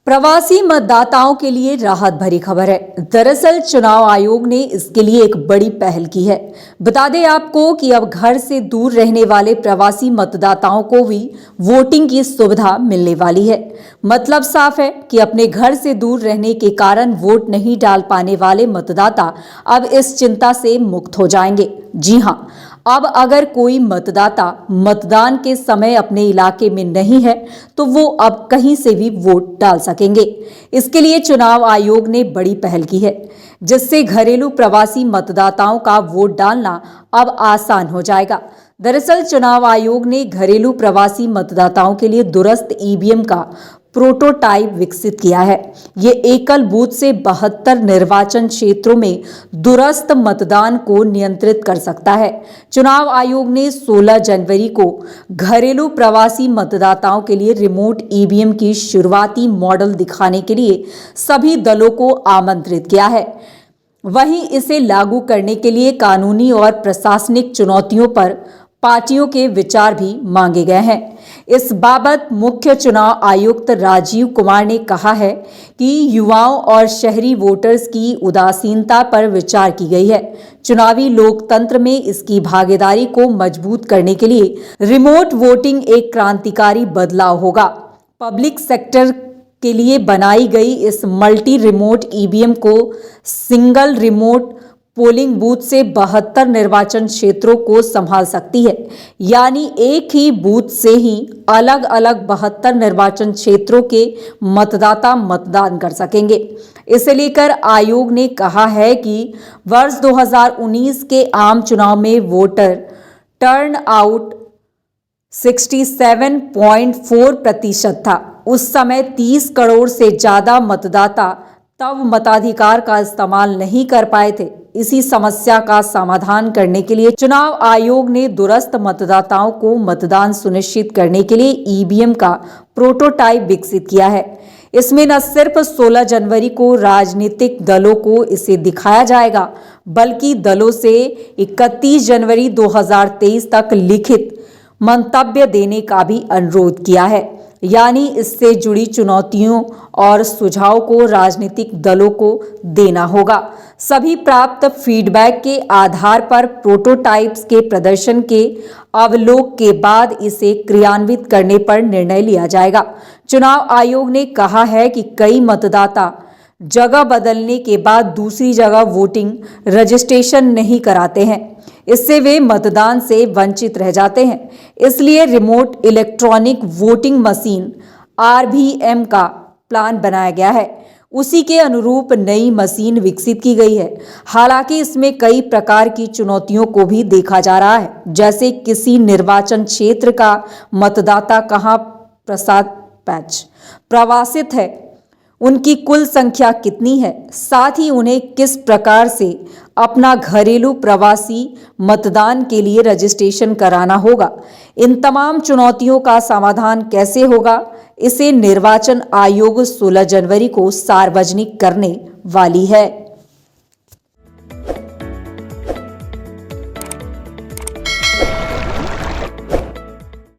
प्रवासी मतदाताओं के लिए राहत भरी खबर है। दरअसल चुनाव आयोग ने इसके लिए एक बड़ी पहल की है। बता दें आपको कि अब घर से दूर रहने वाले प्रवासी मतदाताओं को भी वोटिंग की सुविधा मिलने वाली है। मतलब साफ है कि अपने घर से दूर रहने के कारण वोट नहीं डाल पाने वाले मतदाता अब इस चिंता से मुक्त हो जाएंगे। जी हां, अब अगर कोई मतदाता मतदान के समय अपने इलाके में नहीं है तो वो अब कहीं से भी वोट डाल सकेंगे। इसके लिए चुनाव आयोग ने बड़ी पहल की है, जिससे घरेलू प्रवासी मतदाताओं का वोट डालना अब आसान हो जाएगा। दरअसल चुनाव आयोग ने घरेलू प्रवासी मतदाताओं के लिए दूरस्थ ईवीएम का प्रोटोटाइप विकसित किया है। ये एकल बूथ से 72 निर्वाचन क्षेत्रों में दूरस्थ मतदान को नियंत्रित कर सकता है। चुनाव आयोग ने 16 जनवरी को घरेलू प्रवासी मतदाताओं के लिए रिमोट ईवीएम की शुरुआती मॉडल दिखाने के लिए सभी दलों को आमंत्रित किया है। वहीं इसे लागू करने के लिए कानूनी और प्रशासनिक चुनौतियों पर पार्टियों के विचार भी मांगे गए हैं। इस बाबत मुख्य चुनाव आयुक्त राजीव कुमार ने कहा है कि युवाओं और शहरी वोटर्स की उदासीनता पर विचार की गई है। चुनावी लोकतंत्र में इसकी भागीदारी को मजबूत करने के लिए रिमोट वोटिंग एक क्रांतिकारी बदलाव होगा। पब्लिक सेक्टर के लिए बनाई गई इस मल्टी रिमोट ईवीएम को सिंगल रिमोट पोलिंग बूथ से 72 निर्वाचन क्षेत्रों को संभाल सकती है। यानी एक ही बूथ से ही अलग अलग 72 निर्वाचन क्षेत्रों के मतदाता मतदान कर सकेंगे। इसे लेकर आयोग ने कहा है कि वर्ष 2019 के आम चुनाव में वोटर टर्न आउट 67.4% था। उस समय 30 करोड़ से ज्यादा मतदाता तब मताधिकार का इस्तेमाल नहीं कर पाए थे। इसी समस्या का समाधान करने के लिए चुनाव आयोग ने दूरस्थ मतदाताओं को मतदान सुनिश्चित करने के लिए ईवीएम का प्रोटोटाइप विकसित किया है। इसमें न सिर्फ 16 जनवरी को राजनीतिक दलों को इसे दिखाया जाएगा, बल्कि दलों से 31 जनवरी 2023 तक लिखित मंतव्य देने का भी अनुरोध किया है। यानी इससे जुड़ी चुनौतियों और सुझाव को राजनीतिक दलों को देना होगा। सभी प्राप्त फीडबैक के आधार पर प्रोटोटाइप्स के प्रदर्शन के अवलोकन के बाद इसे क्रियान्वित करने पर निर्णय लिया जाएगा। चुनाव आयोग ने कहा है कि कई मतदाता जगह बदलने के बाद दूसरी जगह वोटिंग रजिस्ट्रेशन नहीं कराते हैं। इससे वे मतदान से वंचित रह जाते हैं। इसलिए remote electronic voting machine RVM का प्लान बनाया गया है। उसी के अनुरूप नई मशीन विकसित की गई है। हालांकि इसमें कई प्रकार की चुनौतियों को भी देखा जा रहा है, जैसे किसी निर्वाचन क्षेत्र का मतदाता कहाँ प्रवासित है, उनकी कुल संख्या कितनी है, साथ ही उन्हें किस प्रकार से अपना घरेलू प्रवासी मतदान के लिए रजिस्ट्रेशन कराना होगा। इन तमाम चुनौतियों का समाधान कैसे होगा, इसे निर्वाचन आयोग 16 जनवरी को सार्वजनिक करने वाली है।